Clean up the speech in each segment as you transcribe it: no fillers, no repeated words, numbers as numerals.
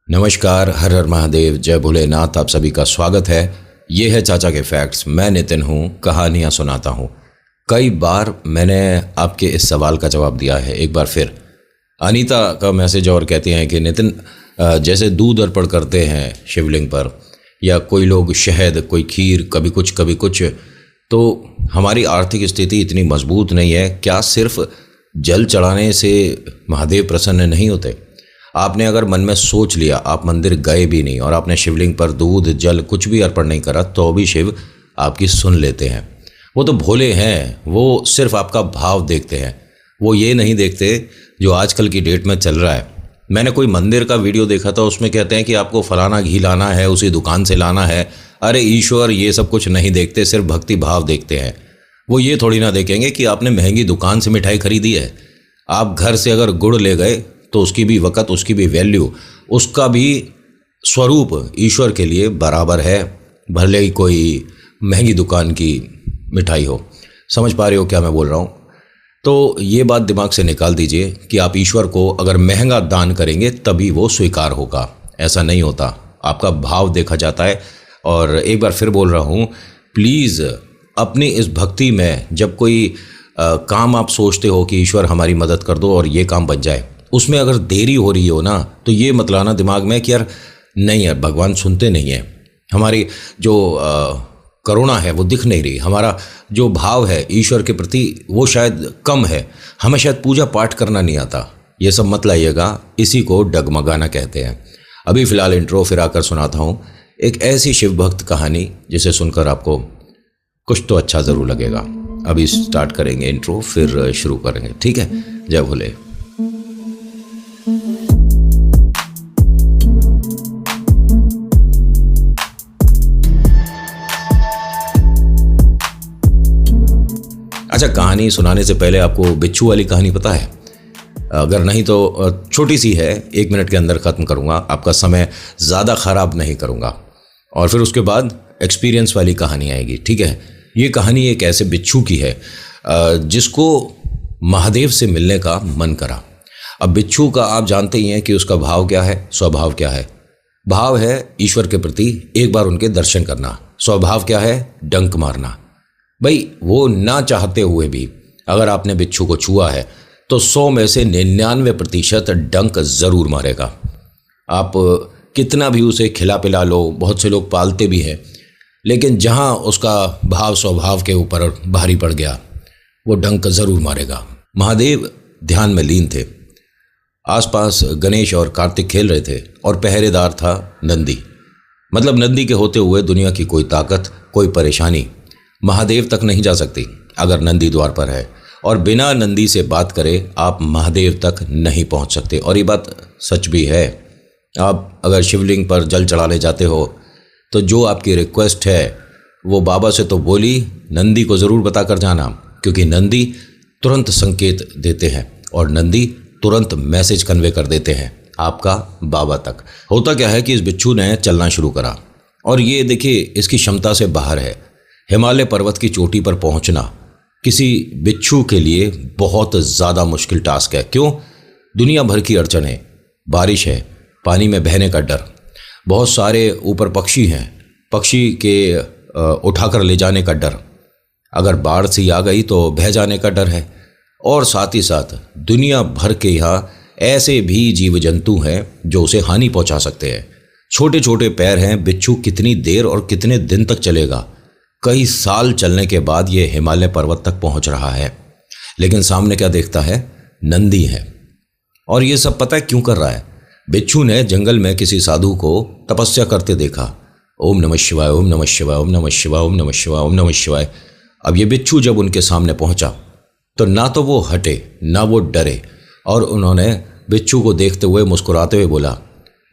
नमस्कार, हर हर महादेव, जय भोलेनाथ। आप सभी का स्वागत है। ये है चाचा के फैक्ट्स। मैं नितिन हूँ, कहानियाँ सुनाता हूँ। कई बार मैंने आपके इस सवाल का जवाब दिया है। एक बार फिर अनीता का मैसेज और कहती हैं कि नितिन, जैसे दूध अर्पण करते हैं शिवलिंग पर, या कोई लोग शहद, कोई खीर, कभी कुछ, तो हमारी आर्थिक स्थिति इतनी मजबूत नहीं है, क्या सिर्फ जल चढ़ाने से महादेव प्रसन्न नहीं होते? आपने अगर मन में सोच लिया, आप मंदिर गए भी नहीं और आपने शिवलिंग पर दूध जल कुछ भी अर्पण नहीं करा, तो भी शिव आपकी सुन लेते हैं। वो तो भोले हैं, वो सिर्फ आपका भाव देखते हैं। वो ये नहीं देखते जो आजकल की डेट में चल रहा है। मैंने कोई मंदिर का वीडियो देखा था, उसमें कहते हैं कि आपको फलाना घी लाना है, उसी दुकान से लाना है। अरे ईश्वर ये सब कुछ नहीं देखते, सिर्फ भक्ति भाव देखते हैं। वो ये थोड़ी ना देखेंगे कि आपने महंगी दुकान से मिठाई खरीदी है। आप घर से अगर गुड़ ले गए तो उसकी भी वक़्त, उसकी भी वैल्यू, उसका भी स्वरूप ईश्वर के लिए बराबर है, भले ही कोई महंगी दुकान की मिठाई हो। समझ पा रहे हो क्या मैं बोल रहा हूँ? तो ये बात दिमाग से निकाल दीजिए कि आप ईश्वर को अगर महंगा दान करेंगे तभी वो स्वीकार होगा। ऐसा नहीं होता, आपका भाव देखा जाता है। और एक बार फिर बोल रहा हूँ, प्लीज़ अपनी इस भक्ति में जब कोई काम आप सोचते हो कि ईश्वर हमारी मदद कर दो और ये काम बन जाए, उसमें अगर देरी हो रही हो ना, तो ये मत लाना दिमाग में कि यार नहीं यार, भगवान सुनते नहीं हैं, हमारी जो करुणा है वो दिख नहीं रही, हमारा जो भाव है ईश्वर के प्रति वो शायद कम है, हमें शायद पूजा पाठ करना नहीं आता। ये सब मत लाइएगा, इसी को डगमगाना कहते हैं। अभी फ़िलहाल इंट्रो फिर आकर सुनाता हूँ एक ऐसी शिव भक्त कहानी जिसे सुनकर आपको कुछ तो अच्छा ज़रूर लगेगा। अभी स्टार्ट करेंगे इंट्रो, फिर शुरू करेंगे, ठीक है? जय भोले। अच्छा, कहानी सुनाने से पहले आपको बिच्छू वाली कहानी पता है? अगर नहीं तो छोटी सी है, 1 मिनट के अंदर ख़त्म करूँगा, आपका समय ज़्यादा ख़राब नहीं करूँगा। और फिर उसके बाद एक्सपीरियंस वाली कहानी आएगी, ठीक है? ये कहानी एक ऐसे बिच्छू की है जिसको महादेव से मिलने का मन करा। अब बिच्छू का आप जानते ही हैं कि उसका भाव क्या है, स्वभाव क्या है। भाव है ईश्वर के प्रति एक बार उनके दर्शन करना। स्वभाव क्या है? डंक मारना। भाई वो ना चाहते हुए भी अगर आपने बिच्छू को छुआ है तो 100 में से 99% डंक ज़रूर मारेगा। आप कितना भी उसे खिला पिला लो, बहुत से लोग पालते भी हैं, लेकिन जहाँ उसका भाव स्वभाव के ऊपर भारी पड़ गया, वो डंक ज़रूर मारेगा। महादेव ध्यान में लीन थे। आसपास गणेश और कार्तिक खेल रहे थे और पहरेदार था नंदी। मतलब नंदी के होते हुए दुनिया की कोई ताकत, कोई परेशानी महादेव तक नहीं जा सकती अगर नंदी द्वार पर है। और बिना नंदी से बात करे आप महादेव तक नहीं पहुंच सकते। और ये बात सच भी है। आप अगर शिवलिंग पर जल चढ़ाने जाते हो तो जो आपकी रिक्वेस्ट है वो बाबा से तो बोली, नंदी को ज़रूर बता कर जाना, क्योंकि नंदी तुरंत संकेत देते हैं और नंदी तुरंत मैसेज कन्वे कर देते हैं आपका बाबा तक। होता क्या है कि इस बिच्छू ने चलना शुरू करा और ये देखिए इसकी क्षमता से बाहर है। हिमालय पर्वत की चोटी पर पहुंचना किसी बिच्छू के लिए बहुत ज़्यादा मुश्किल टास्क है। क्यों? दुनिया भर की अड़चन है, बारिश है, पानी में बहने का डर, बहुत सारे ऊपर पक्षी हैं, पक्षी के उठाकर ले जाने का डर, अगर बाढ़ सी आ गई तो बह जाने का डर है। और साथ ही साथ दुनिया भर के यहाँ ऐसे भी जीव जंतु हैं जो उसे हानि पहुँचा सकते हैं। छोटे छोटे पैर हैं, बिच्छू कितनी देर और कितने दिन तक चलेगा? कई साल चलने के बाद ये हिमालय पर्वत तक पहुंच रहा है, लेकिन सामने क्या देखता है? नंदी है। और ये सब पता है क्यों कर रहा है? बिच्छू ने जंगल में किसी साधु को तपस्या करते देखा। ओम नमः शिवाय, ओम नमः शिवाय, ओम नमः शिवाय, ओम नमः शिवाय, ओम नमः शिवाय। अब ये बिच्छू जब उनके सामने पहुंचा तो ना तो वो हटे ना वो डरे, और उन्होंने बिच्छू को देखते हुए मुस्कुराते हुए बोला,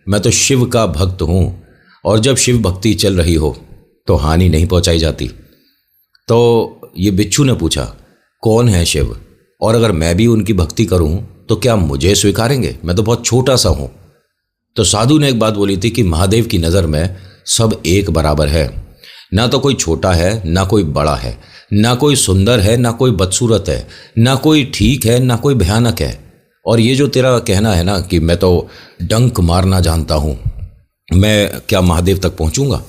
मैं तो शिव का भक्त हूँ, और जब शिव भक्ति चल रही हो तो हानि नहीं पहुंचाई जाती। तो ये बिच्छू ने पूछा, कौन है शिव, और अगर मैं भी उनकी भक्ति करूं तो क्या मुझे स्वीकारेंगे? मैं तो बहुत छोटा सा हूं। तो साधु ने एक बात बोली थी कि महादेव की नज़र में सब एक बराबर है। ना तो कोई छोटा है, ना कोई बड़ा है, ना कोई सुंदर है, ना कोई बदसूरत है, ना कोई ठीक है, ना कोई भयानक है। और ये जो तेरा कहना है ना कि मैं तो डंक मारना जानता हूँ, मैं क्या महादेव तक पहुँचूँगा?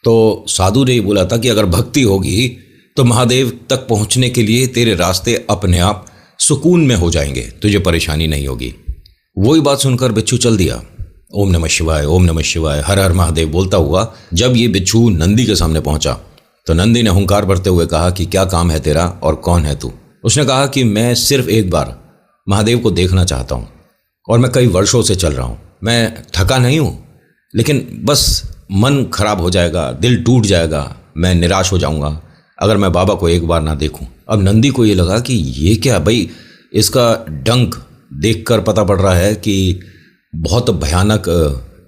तो साधु ने बोला था कि अगर भक्ति होगी तो महादेव तक पहुँचने के लिए तेरे रास्ते अपने आप सुकून में हो जाएंगे, तुझे परेशानी नहीं होगी। वही बात सुनकर बिच्छू चल दिया। ओम नमः शिवाय, ओम नमः शिवाय, हर हर महादेव बोलता हुआ जब ये बिच्छू नंदी के सामने पहुंचा तो नंदी ने हुंकार भरते हुए कहा कि क्या काम है तेरा और कौन है तू? उसने कहा कि मैं सिर्फ एक बार महादेव को देखना चाहता हूँ और मैं कई वर्षों से चल रहा हूँ। मैं थका नहीं हूँ, लेकिन बस मन खराब हो जाएगा, दिल टूट जाएगा, मैं निराश हो जाऊँगा अगर मैं बाबा को एक बार ना देखूँ। अब नंदी को ये लगा कि ये क्या भाई, इसका डंक देखकर पता पड़ रहा है कि बहुत भयानक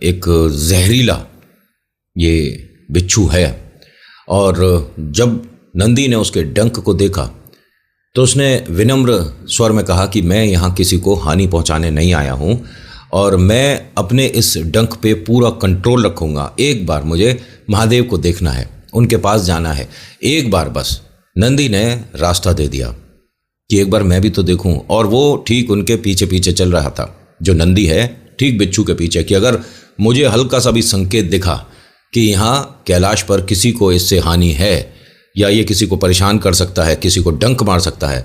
एक जहरीला ये बिच्छू है। और जब नंदी ने उसके डंक को देखा तो उसने विनम्र स्वर में कहा कि मैं यहाँ किसी को हानि पहुँचाने नहीं आया हूँ और मैं अपने इस डंक पे पूरा कंट्रोल रखूँगा। एक बार मुझे महादेव को देखना है, उनके पास जाना है, एक बार बस। नंदी ने रास्ता दे दिया कि एक बार मैं भी तो देखूं, और वो ठीक उनके पीछे पीछे चल रहा था। जो नंदी है ठीक बिच्छू के पीछे, कि अगर मुझे हल्का सा भी संकेत दिखा कि यहाँ कैलाश पर किसी को इससे हानि है या ये किसी को परेशान कर सकता है, किसी को डंक मार सकता है,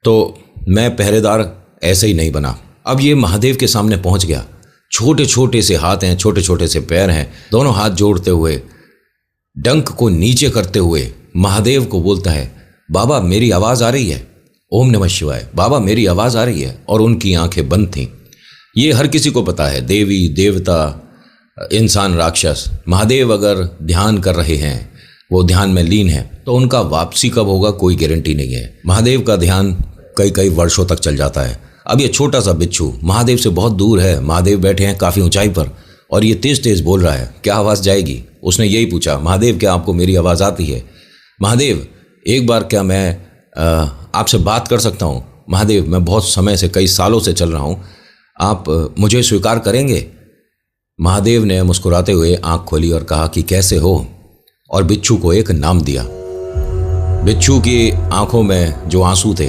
तो मैं पहरेदार ऐसे ही नहीं बना। अब ये महादेव के सामने पहुँच गया। छोटे छोटे से हाथ हैं, छोटे छोटे से पैर हैं, दोनों हाथ जोड़ते हुए डंक को नीचे करते हुए महादेव को बोलता है, बाबा मेरी आवाज़ आ रही है। ओम नमः शिवाय, बाबा मेरी आवाज़ आ रही है। और उनकी आंखें बंद थीं। ये हर किसी को पता है, देवी देवता, इंसान राक्षस, महादेव अगर ध्यान कर रहे हैं, वो ध्यान में लीन है, तो उनका वापसी कब होगा कोई गारंटी नहीं है। महादेव का ध्यान कई कई वर्षों तक चल जाता है। अब ये छोटा सा बिच्छू महादेव से बहुत दूर है, महादेव बैठे हैं काफ़ी ऊंचाई पर और ये तेज़ तेज़ बोल रहा है, क्या आवाज़ जाएगी? उसने यही पूछा, महादेव क्या आपको मेरी आवाज़ आती है? महादेव एक बार क्या मैं आपसे बात कर सकता हूँ? महादेव मैं बहुत समय से, कई सालों से चल रहा हूँ, आप मुझे स्वीकार करेंगे? महादेव ने मुस्कुराते हुए आंख खोली और कहा कि कैसे हो, और बिच्छू को एक नाम दिया। बिच्छू की आंखों में जो आंसू थे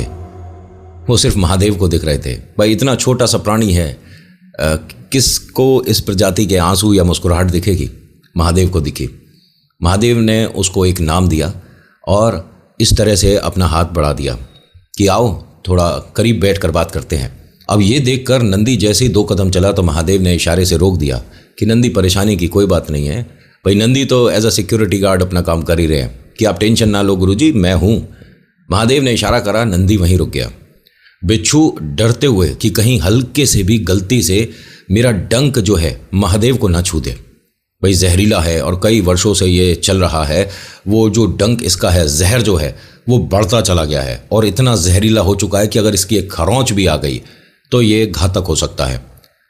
वो सिर्फ महादेव को दिख रहे थे। भाई इतना छोटा सा प्राणी है, किसको इस प्रजाति के आंसू या मुस्कुराहट दिखेगी? महादेव को दिखी। महादेव ने उसको एक नाम दिया और इस तरह से अपना हाथ बढ़ा दिया कि आओ थोड़ा करीब बैठकर बात करते हैं। अब ये देखकर नंदी जैसे ही 2 कदम चला तो महादेव ने इशारे से रोक दिया कि नंदी परेशानी की कोई बात नहीं है, भाई नंदी तो एज अ सिक्योरिटी गार्ड अपना काम कर ही रहे हैं, कि आप टेंशन ना लो गुरुजी, मैं हूँ। महादेव ने इशारा करा, नंदी वहीं रुक गया। बिच्छू डरते हुए कि कहीं हल्के से भी गलती से मेरा डंक जो है महादेव को ना छू दे, भाई जहरीला है और कई वर्षों से ये चल रहा है, वो जो डंक इसका है, जहर जो है वो बढ़ता चला गया है और इतना जहरीला हो चुका है कि अगर इसकी एक खरोंच भी आ गई तो ये घातक हो सकता है।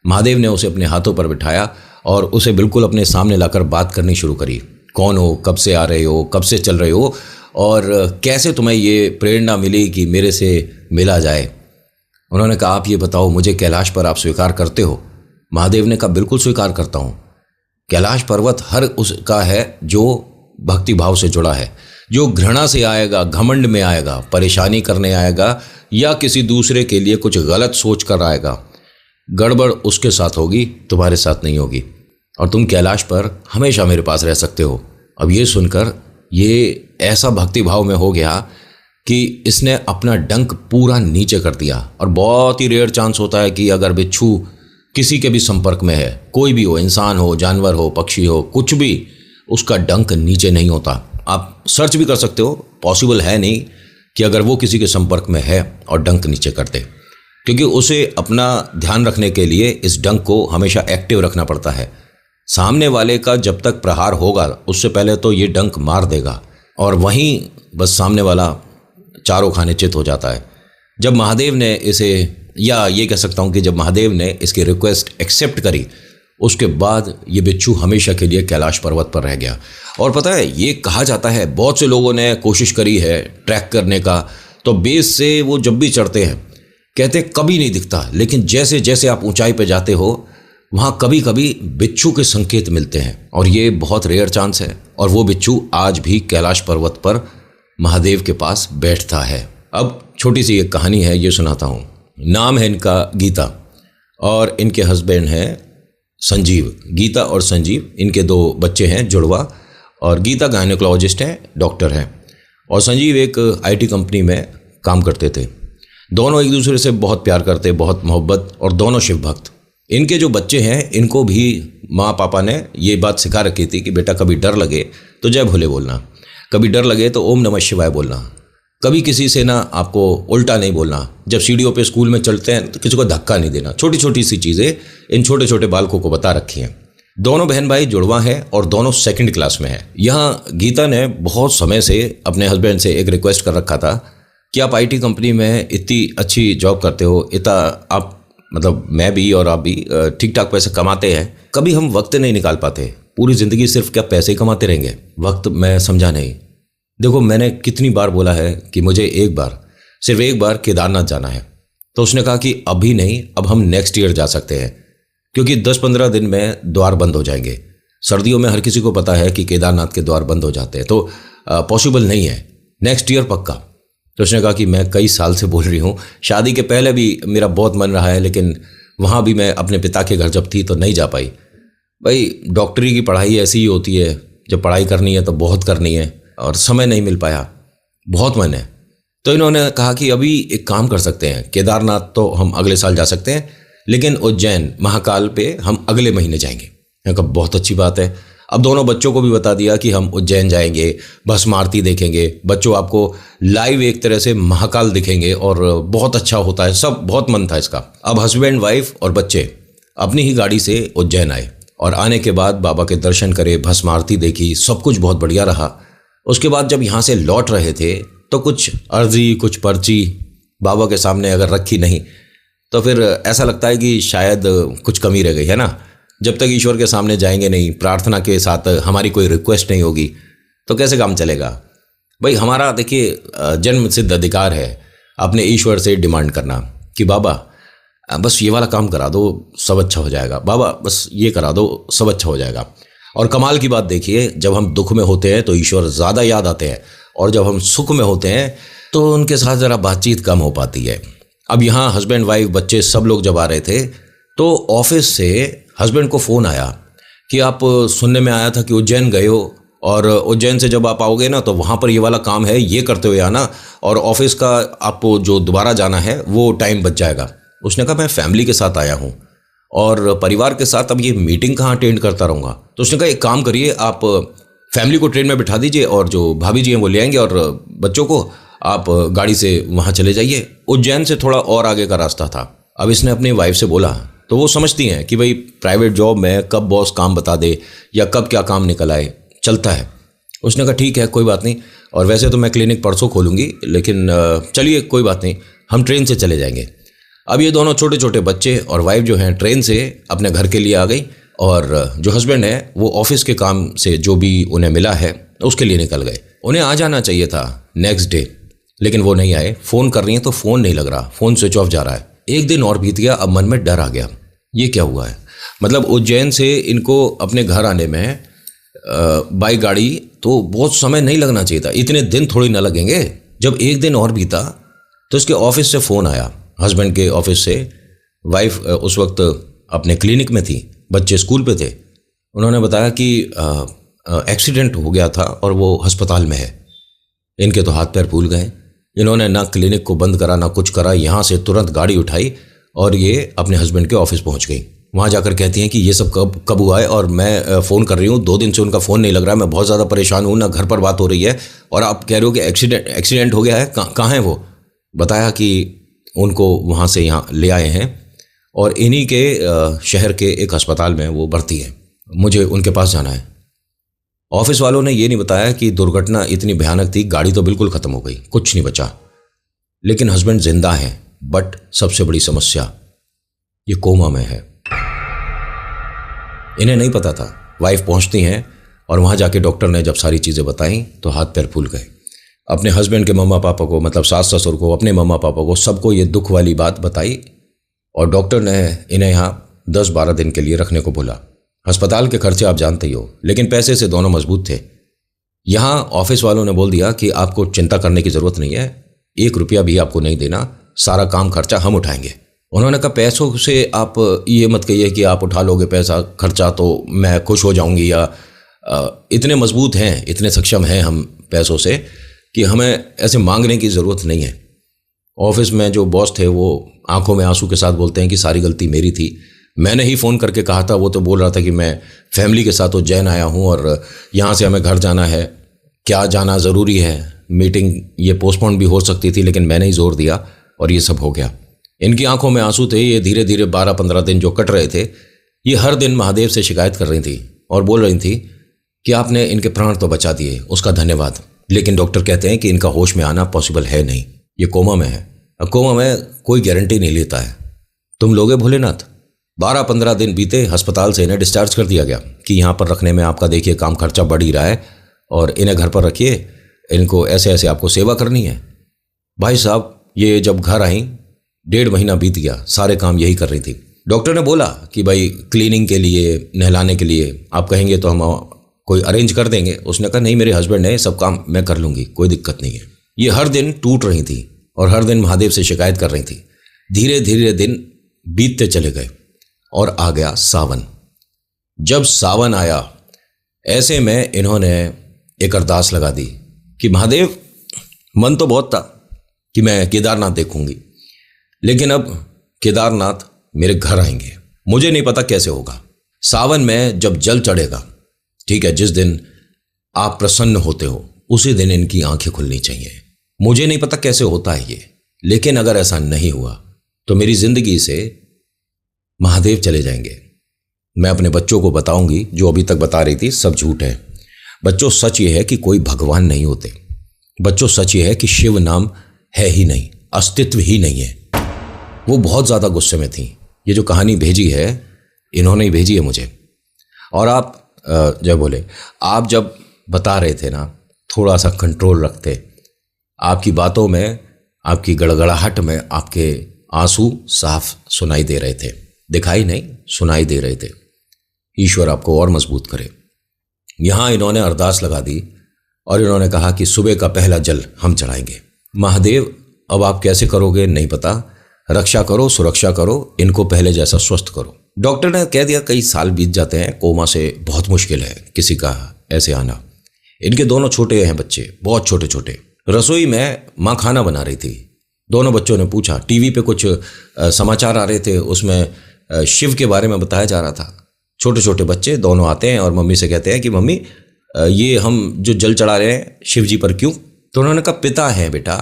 महादेव ने उसे अपने हाथों पर बिठाया और उसे बिल्कुल अपने सामने लाकर बात करनी शुरू करी। कौन हो, कब से आ रहे हो, कब से चल रहे हो और कैसे तुम्हें ये प्रेरणा मिली कि मेरे से मिला जाए? उन्होंने कहा आप ये बताओ, मुझे कैलाश पर आप स्वीकार करते हो? महादेव ने कहा बिल्कुल स्वीकार करता हूँ। कैलाश पर्वत हर उसका है जो भक्ति भाव से जुड़ा है। जो घृणा से आएगा, घमंड में आएगा, परेशानी करने आएगा या किसी दूसरे के लिए कुछ गलत सोच कर आएगा, गड़बड़ उसके साथ होगी, तुम्हारे साथ नहीं होगी। और तुम कैलाश पर हमेशा मेरे पास रह सकते हो। अब ये सुनकर ये ऐसा भक्ति भाव में हो गया कि इसने अपना डंक पूरा नीचे कर दिया। और बहुत ही रेयर चांस होता है कि अगर बिच्छू किसी के भी संपर्क में है, कोई भी हो, इंसान हो, जानवर हो, पक्षी हो, कुछ भी, उसका डंक नीचे नहीं होता। आप सर्च भी कर सकते हो, पॉसिबल है नहीं कि अगर वो किसी के संपर्क में है और डंक नीचे कर दे, क्योंकि उसे अपना ध्यान रखने के लिए इस डंक को हमेशा एक्टिव रखना पड़ता है। सामने वाले का जब तक प्रहार होगा उससे पहले तो ये डंक मार देगा और वहीं बस सामने वाला चारों खाने चित हो जाता है। जब महादेव ने इसे, या ये कह सकता हूँ कि जब महादेव ने इसकी रिक्वेस्ट एक्सेप्ट करी, उसके बाद ये बिच्छू हमेशा के लिए कैलाश पर्वत पर रह गया। और पता है, ये कहा जाता है, बहुत से लोगों ने कोशिश करी है ट्रैक करने का, तो बेस से वो जब भी चढ़ते हैं कहते हैं कभी नहीं दिखता, लेकिन जैसे जैसे आप ऊंचाई पे जाते हो वहाँ कभी कभी बिच्छू के संकेत मिलते हैं। और ये बहुत रेयर चांस है, और वो बिच्छू आज भी कैलाश पर्वत पर महादेव के पास बैठता है। अब छोटी सी एक कहानी है, ये सुनाता हूँ। नाम है इनका गीता और इनके हस्बैंड हैं संजीव। गीता और संजीव इनके 2 बच्चे हैं जुड़वा, और गीता गायनेकोलॉजिस्ट हैं, डॉक्टर हैं, और संजीव एक आईटी कंपनी में काम करते थे। दोनों एक दूसरे से बहुत प्यार करते, बहुत मोहब्बत, और दोनों शिव भक्त। इनके जो बच्चे हैं इनको भी माँ पापा ने ये बात सिखा रखी थी कि बेटा कभी डर लगे तो जय भोले बोलना, कभी डर लगे तो ओम नमः शिवाय बोलना, कभी किसी से ना आपको उल्टा नहीं बोलना, जब सीढ़ियों पे स्कूल में चलते हैं तो किसी को धक्का नहीं देना। छोटी छोटी सी चीज़ें इन छोटे छोटे बालकों को बता रखी हैं। दोनों बहन भाई जुड़वा हैं और दोनों 2nd क्लास में हैं। यहाँ गीता ने बहुत समय से अपने हस्बैंड से एक रिक्वेस्ट कर रखा था कि आप आईटी कंपनी में इतनी अच्छी जॉब करते हो, इतना आप मतलब मैं भी और आप भी ठीक ठाक पैसे कमाते हैं, कभी हम वक्त नहीं निकाल पाते। पूरी ज़िंदगी सिर्फ क्या पैसे ही कमाते रहेंगे? वक्त मैं समझा नहीं। देखो मैंने कितनी बार बोला है कि मुझे सिर्फ एक बार केदारनाथ जाना है, तो उसने कहा कि अभी नहीं, अब हम नेक्स्ट ईयर जा सकते हैं, क्योंकि 10-15 दिन में द्वार बंद हो जाएंगे। सर्दियों में हर किसी को पता है कि केदारनाथ के द्वार बंद हो जाते हैं, तो पॉसिबल नहीं है, नेक्स्ट ईयर पक्का। तो उसने कहा कि मैं कई साल से बोल रही हूँ, शादी के पहले भी मेरा बहुत मन रहा है, लेकिन वहाँ भी मैं अपने पिता के घर जब थी तो नहीं जा पाई। भाई डॉक्टरी की पढ़ाई ऐसी ही होती है, जब पढ़ाई करनी है तो बहुत करनी है, और समय नहीं मिल पाया, बहुत मन है। तो इन्होंने कहा कि अभी एक काम कर सकते हैं, केदारनाथ तो हम अगले साल जा सकते हैं, लेकिन उज्जैन महाकाल पे हम अगले महीने जाएंगे। मैंने कहा बहुत अच्छी बात है। अब दोनों बच्चों को भी बता दिया कि हम उज्जैन जाएंगे, भस्म आरती देखेंगे, बच्चों आपको लाइव एक तरह से महाकाल दिखेंगे, और बहुत अच्छा होता है, सब बहुत मन था इसका। अब हस्बैंड वाइफ और बच्चे अपनी ही गाड़ी से उज्जैन आए, और आने के बाद बाबा के दर्शन करे, भस्म आरती देखी, सब कुछ बहुत बढ़िया रहा। उसके बाद जब यहाँ से लौट रहे थे तो कुछ अर्जी, कुछ पर्ची बाबा के सामने अगर रखी नहीं तो फिर ऐसा लगता है कि शायद कुछ कमी रह गई है ना। जब तक ईश्वर के सामने जाएंगे नहीं, प्रार्थना के साथ हमारी कोई रिक्वेस्ट नहीं होगी, तो कैसे काम चलेगा? भाई हमारा देखिए जन्म सिद्ध अधिकार है अपने ईश्वर से डिमांड करना कि बाबा बस ये वाला काम करा दो, सब अच्छा हो जाएगा, बाबा बस ये करा दो, सब अच्छा हो जाएगा। और कमाल की बात देखिए, जब हम दुख में होते हैं तो ईश्वर ज़्यादा याद आते हैं, और जब हम सुख में होते हैं तो उनके साथ ज़रा बातचीत कम हो पाती है। अब यहाँ हस्बैंड वाइफ बच्चे सब लोग जब आ रहे थे तो ऑफिस से हस्बैंड को फ़ोन आया कि आप, सुनने में आया था कि उज्जैन गए हो, और उज्जैन से जब आप आओगे ना तो वहाँ पर ये वाला काम है, ये करते हुए आना, और ऑफिस का आपको जो दोबारा जाना है वो टाइम बच जाएगा। उसने कहा मैं फैमिली के साथ आया हूँ और परिवार के साथ, अब ये मीटिंग कहाँ अटेंड करता रहूँगा। तो उसने कहा एक काम करिए, आप फैमिली को ट्रेन में बिठा दीजिए, और जो भाभी जी हैं वो ले आएंगे, और बच्चों को आप गाड़ी से वहाँ चले जाइए। उज्जैन से थोड़ा और आगे का रास्ता था। अब इसने अपनी वाइफ से बोला, तो वो समझती हैं कि भाई प्राइवेट जॉब में कब बॉस काम बता दे या कब क्या काम निकल आए, चलता है। उसने कहा ठीक है कोई बात नहीं, और वैसे तो मैं क्लिनिक परसों खोलूँगी, लेकिन चलिए कोई बात नहीं, हम ट्रेन से चले जाएंगे। अब ये दोनों छोटे छोटे बच्चे और वाइफ जो हैं ट्रेन से अपने घर के लिए आ गई, और जो हस्बैंड है वो ऑफिस के काम से जो भी उन्हें मिला है उसके लिए निकल गए। उन्हें आ जाना चाहिए था नेक्स्ट डे, लेकिन वो नहीं आए। फ़ोन कर रही हैं तो फ़ोन नहीं लग रहा, फ़ोन स्विच ऑफ जा रहा है। एक दिन और बीत गया। अब मन में डर आ गया, ये क्या हुआ है? मतलब उज्जैन से इनको अपने घर आने में बाई गाड़ी तो बहुत समय नहीं लगना चाहिए था, इतने दिन थोड़ी ना लगेंगे। जब एक दिन और बीता तो इसके ऑफिस से फ़ोन आया, हस्बैंड के ऑफिस से। वाइफ उस वक्त अपने क्लिनिक में थी, बच्चे स्कूल पे थे। उन्होंने बताया कि एक्सीडेंट हो गया था और वो अस्पताल में है। इनके तो हाथ पैर फूल गए। इन्होंने ना क्लिनिक को बंद करा ना कुछ करा, यहाँ से तुरंत गाड़ी उठाई और ये अपने हस्बैंड के ऑफिस पहुँच गई। वहाँ जाकर कहती हैं कि ये सब कब हुआ है, और मैं फ़ोन कर रही हूँ, 2 दिन से उनका फ़ोन नहीं लग रहा है, मैं बहुत ज़्यादा परेशान हूँ, ना घर पर बात हो रही है, और आप कह रहे हो कि एक्सीडेंट हो गया है। कहाँ है वो? बताया कि उनको वहाँ से यहाँ ले आए हैं और इन्हीं के शहर के एक अस्पताल में वो भर्ती है, मुझे उनके पास जाना है। ऑफिस वालों ने ये नहीं बताया कि दुर्घटना इतनी भयानक थी, गाड़ी तो बिल्कुल ख़त्म हो गई, कुछ नहीं बचा, लेकिन हस्बैंड जिंदा है। बट सबसे बड़ी समस्या, ये कोमा में है। इन्हें नहीं पता था। वाइफ पहुंचती हैं और वहाँ जाके डॉक्टर ने जब सारी चीज़ें बताई तो हाथ पैर फूल गए। अपने हस्बैंड के मम्मा पापा को, मतलब सास ससुर को, अपने मम्मा पापा को, सबको ये दुख वाली बात बताई, और डॉक्टर ने इन्हें यहाँ 10-12 दिन के लिए रखने को बोला। अस्पताल के खर्चे आप जानते ही हो, लेकिन पैसे से दोनों मजबूत थे। यहाँ ऑफिस वालों ने बोल दिया कि आपको चिंता करने की ज़रूरत नहीं है, 1 रुपया भी आपको नहीं देना, सारा काम खर्चा हम उठाएंगे। उन्होंने कहा पैसों से आप ये मत कहिए कि आप उठा लोगे पैसा खर्चा तो मैं खुश हो जाऊंगी, या इतने मजबूत हैं, इतने सक्षम हैं हम पैसों से कि हमें ऐसे मांगने की ज़रूरत नहीं है। ऑफिस में जो बॉस थे वो आंखों में आंसू के साथ बोलते हैं कि सारी गलती मेरी थी, मैंने ही फ़ोन करके कहा था। वो तो बोल रहा था कि मैं फैमिली के साथ उज्जैन आया हूँ और यहाँ से हमें घर जाना है, क्या जाना ज़रूरी है, मीटिंग ये पोस्टपोन भी हो सकती थी, लेकिन मैंने ही जोर दिया और ये सब हो गया। इनकी आंखों में आंसू थे। ये धीरे धीरे 12-15 दिन जो कट रहे थे, ये हर दिन महादेव से शिकायत कर रही थी और बोल रही थी कि आपने इनके प्राण तो बचा दिए, उसका धन्यवाद, लेकिन डॉक्टर कहते हैं कि इनका होश में आना पॉसिबल है नहीं, ये कोमा में है। अब कोमा में कोई गारंटी नहीं लेता है। तुम लोगे भोलेनाथ। 12-15 दिन बीते, अस्पताल से इन्हें डिस्चार्ज कर दिया गया कि यहाँ पर रखने में आपका देखिए काम खर्चा बढ़ ही रहा है और इन्हें घर पर रखिए, इनको ऐसे ऐसे आपको सेवा करनी है। भाई साहब ये जब घर आई 1.5 महीना बीत गया, सारे काम यही कर रही थी। डॉक्टर ने बोला कि भाई क्लीनिंग के लिए, नहलाने के लिए आप कहेंगे तो हम कोई अरेंज कर देंगे। उसने कहा नहीं, मेरे हस्बैंड है, सब काम मैं कर लूँगी, कोई दिक्कत नहीं है। ये हर दिन टूट रही थी और हर दिन महादेव से शिकायत कर रही थी। धीरे धीरे दिन बीतते चले गए और आ गया सावन। जब सावन आया, ऐसे में इन्होंने एक अरदास लगा दी कि महादेव, मन तो बहुत था कि मैं केदारनाथ देखूंगी, लेकिन अब केदारनाथ मेरे घर आएंगे, मुझे नहीं पता कैसे होगा। सावन में जब जल चढ़ेगा, ठीक है, जिस दिन आप प्रसन्न होते हो उसी दिन इनकी आंखें खुलनी चाहिए। मुझे नहीं पता कैसे होता है ये, लेकिन अगर ऐसा नहीं हुआ तो मेरी जिंदगी से महादेव चले जाएंगे। मैं अपने बच्चों को बताऊंगी, जो अभी तक बता रही थी सब झूठ है। बच्चों, सच ये है कि कोई भगवान नहीं होते। बच्चों, सच ये है कि शिव नाम है ही नहीं, अस्तित्व ही नहीं है। वो बहुत ज़्यादा गुस्से में थी। ये जो कहानी भेजी है इन्होंने ही भेजी है मुझे। और आप जब बोले, आप जब बता रहे थे ना, थोड़ा सा कंट्रोल रखते, आपकी बातों में, आपकी गड़गड़ाहट में आपके आंसू साफ सुनाई दे रहे थे, दिखाई नहीं, सुनाई दे रहे थे। ईश्वर आपको और मजबूत करे। यहाँ इन्होंने अरदास लगा दी और इन्होंने कहा कि सुबह का पहला जल हम चढ़ाएंगे। महादेव, अब आप कैसे करोगे नहीं पता, रक्षा करो, सुरक्षा करो, इनको पहले जैसा स्वस्थ करो। डॉक्टर ने कह दिया कई साल बीत जाते हैं, कोमा से बहुत मुश्किल है किसी का ऐसे आना। इनके दोनों छोटे हैं बच्चे, बहुत छोटे छोटे। रसोई में माँ खाना बना रही थी। दोनों बच्चों ने पूछा, टीवी पे कुछ समाचार आ रहे थे, उसमें शिव के बारे में बताया जा रहा था। छोटे छोटे बच्चे दोनों आते हैं और मम्मी से कहते हैं कि मम्मी ये हम जो जल चढ़ा रहे हैं शिव जी पर, क्यों? तो उन्होंने कहा पिता है बेटा,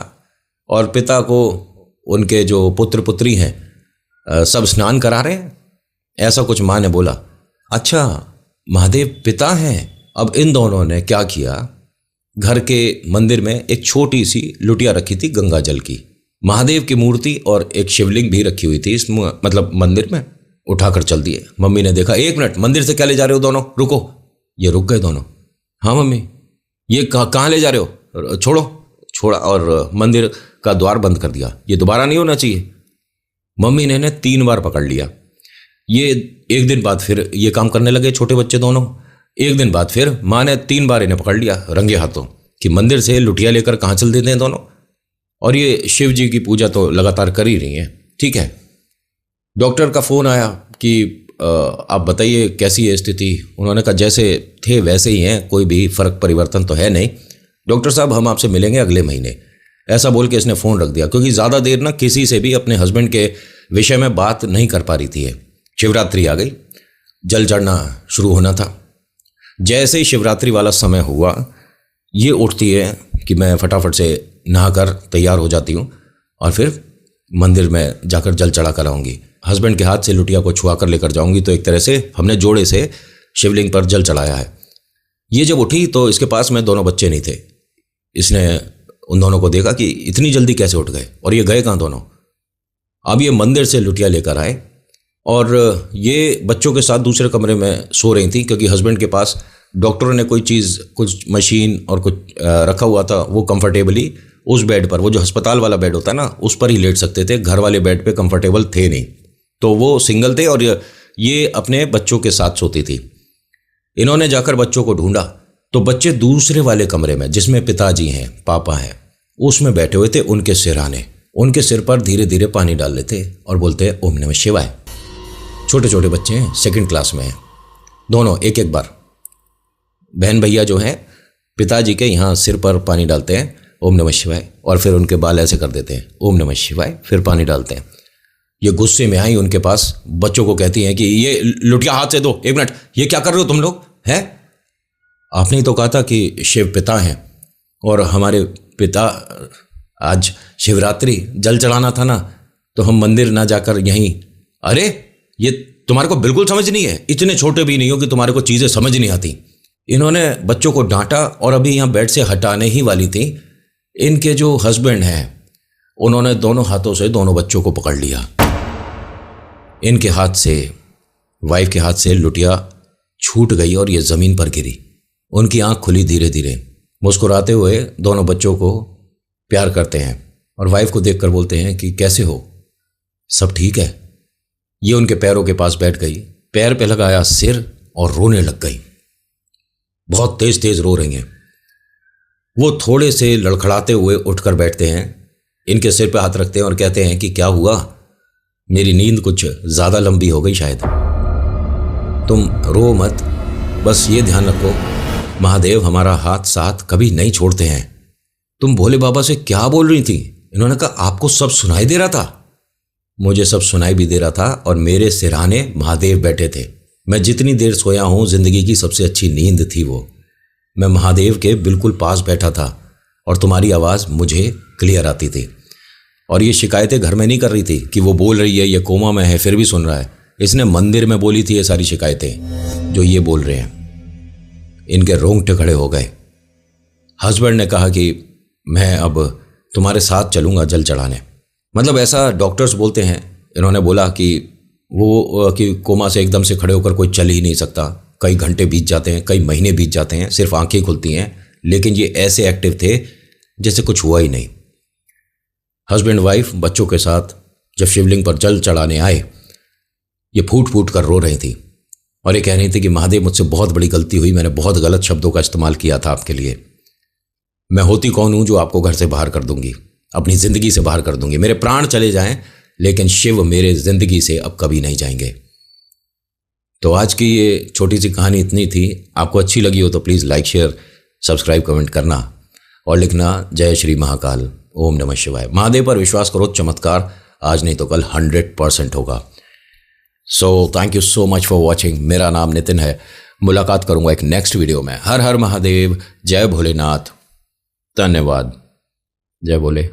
और पिता को उनके जो पुत्र पुत्री हैं सब स्नान करा रहे हैं, ऐसा कुछ माँ ने बोला। अच्छा, महादेव पिता हैं। अब इन दोनों ने क्या किया, घर के मंदिर में एक छोटी सी लुटिया रखी थी गंगा जल की, महादेव की मूर्ति और एक शिवलिंग भी रखी हुई थी इस मतलब मंदिर में, उठाकर चल दिए। मम्मी ने देखा, 1 मिनट, मंदिर से क्या ले जा रहे हो दोनों, रुको। ये रुक गए दोनों। हाँ मम्मी, ये कहाँ ले जा रहे हो, छोड़ा, और मंदिर का द्वार बंद कर दिया। ये दोबारा नहीं होना चाहिए। मम्मी ने इन्हें 3 बार पकड़ लिया। ये 1 दिन बाद फिर ये काम करने लगे छोटे बच्चे दोनों। 1 दिन बाद फिर माँ ने 3 बार इन्हें पकड़ लिया रंगे हाथों कि मंदिर से लुटिया लेकर कहाँ चल देते हैं दोनों, और ये शिव जी की पूजा तो लगातार कर ही रही हैं। ठीक है, डॉक्टर का फ़ोन आया कि आप बताइए कैसी है स्थिति। उन्होंने कहा जैसे थे वैसे ही हैं, कोई भी फ़र्क परिवर्तन तो है नहीं। डॉक्टर साहब हम आपसे मिलेंगे अगले महीने, ऐसा बोल के इसने फ़ोन रख दिया, क्योंकि ज़्यादा देर ना किसी से भी अपने हस्बैंड के विषय में बात नहीं कर पा रही थी। शिवरात्रि आ गई, जल चढ़ना शुरू होना था। जैसे ही शिवरात्रि वाला समय हुआ, ये उठती है कि मैं फटाफट से नहाकर तैयार हो जाती हूँ और फिर मंदिर में जाकर जल चढ़ा कर आऊँगी। हस्बैंड के हाथ से लुटिया को छुआ कर लेकर जाऊँगी, तो एक तरह से हमने जोड़े से शिवलिंग पर जल चढ़ाया है। ये जब उठी तो इसके पास में दोनों बच्चे नहीं थे। इसने उन दोनों को देखा कि इतनी जल्दी कैसे उठ गए, और ये गए कहाँ दोनों। अब ये मंदिर से लुटिया लेकर आए और ये बच्चों के साथ दूसरे कमरे में सो रही थी, क्योंकि हस्बैंड के पास डॉक्टरों ने कोई चीज़, कुछ मशीन और कुछ रखा हुआ था। वो कंफर्टेबली उस बेड पर, वो जो अस्पताल वाला बेड होता है ना, उस पर ही लेट सकते थे। घर वाले बेड पे कंफर्टेबल थे नहीं, तो वो सिंगल थे और ये अपने बच्चों के साथ सोती थी। इन्होंने जाकर बच्चों को ढूंढा तो बच्चे दूसरे वाले कमरे में, जिसमें पिताजी हैं, पापा हैं, उसमें बैठे हुए थे, उनके सिरहाने। उनके सिर पर धीरे धीरे पानी डाल लेते और बोलते ओम नमः शिवाय। छोटे छोटे बच्चे हैं, 2nd क्लास में हैं, दोनों एक एक बार। बहन भैया जो हैं पिताजी के यहाँ सिर पर पानी डालते हैं ओम नमः शिवाय, और फिर उनके बाल ऐसे कर देते हैं ओम नमः शिवाय, फिर पानी डालते हैं। ये गुस्से में आई उनके पास, बच्चों को कहती हैं कि ये लुटिया हाथ से दो, 1 मिनट, ये क्या कर रहे हो तुम लोग हैं? आपने ही तो कहा था कि शिव पिता हैं, और हमारे पिता, आज शिवरात्रि, जल चढ़ाना था ना, तो हम मंदिर ना जाकर यहीं। अरे ये तुम्हारे को बिल्कुल समझ नहीं है, इतने छोटे भी नहीं हो कि तुम्हारे को चीज़ें समझ नहीं आती। इन्होंने बच्चों को डांटा और अभी यहाँ बेड से हटाने ही वाली थी। इनके जो हस्बैंड हैं उन्होंने दोनों हाथों से दोनों बच्चों को पकड़ लिया। इनके हाथ से, वाइफ के हाथ से लुटिया छूट गई और ये ज़मीन पर गिरी। उनकी आंख खुली धीरे धीरे, मुस्कुराते हुए दोनों बच्चों को प्यार करते हैं और वाइफ को देखकर बोलते हैं कि कैसे हो, सब ठीक है? ये उनके पैरों के पास बैठ गई, पैर पे लगाया सिर और रोने लग गई। बहुत तेज तेज रो रही हैं। वो थोड़े से लड़खड़ाते हुए उठकर बैठते हैं, इनके सिर पे हाथ रखते हैं और कहते हैं कि क्या हुआ, मेरी नींद कुछ ज़्यादा लंबी हो गई शायद। तुम रो मत, बस ये ध्यान रखो महादेव हमारा हाथ साथ कभी नहीं छोड़ते हैं। तुम भोले बाबा से क्या बोल रही थी? इन्होंने कहा आपको सब सुनाई दे रहा था। मुझे सब सुनाई भी दे रहा था और मेरे सिरहाने महादेव बैठे थे। मैं जितनी देर सोया हूँ ज़िंदगी की सबसे अच्छी नींद थी वो। मैं महादेव के बिल्कुल पास बैठा था और तुम्हारी आवाज़ मुझे क्लियर आती थी। और ये शिकायतें घर में नहीं कर रही थी कि वो बोल रही है, ये कोमा में है फिर भी सुन रहा है। इसने मंदिर में बोली थी ये सारी शिकायतें जो ये बोल रहे हैं। इनके रोंगटे खड़े हो गए। हस्बैंड ने कहा कि मैं अब तुम्हारे साथ चलूँगा जल चढ़ाने। मतलब ऐसा डॉक्टर्स बोलते हैं। इन्होंने बोला कि वो कि कोमा से एकदम से खड़े होकर कोई चल ही नहीं सकता। कई घंटे बीत जाते हैं, कई महीने बीत जाते हैं, सिर्फ आंखें खुलती हैं, लेकिन ये ऐसे एक्टिव थे जैसे कुछ हुआ ही नहीं। हस्बैंड वाइफ बच्चों के साथ जब शिवलिंग पर जल चढ़ाने आए, ये फूट फूट कर रो रही थी और ये कह रही थी कि महादेव मुझसे बहुत बड़ी गलती हुई, मैंने बहुत गलत शब्दों का इस्तेमाल किया था आपके लिए। मैं होती कौन हूँ जो आपको घर से बाहर कर दूंगी, अपनी ज़िंदगी से बाहर कर दूंगी। मेरे प्राण चले जाएं लेकिन शिव मेरे ज़िंदगी से अब कभी नहीं जाएंगे। तो आज की ये छोटी सी कहानी इतनी थी। आपको अच्छी लगी हो तो please like, share, subscribe, comment करना और लिखना जय श्री महाकाल, ओम नमः शिवाय। महादेव पर विश्वास करो, चमत्कार आज नहीं तो कल 100% होगा। So thank you so much for watching. मेरा नाम नितिन है। मुलाकात करूंगा एक नेक्स्ट वीडियो में। हर हर महादेव, जय भोलेनाथ, धन्यवाद, जय भोले।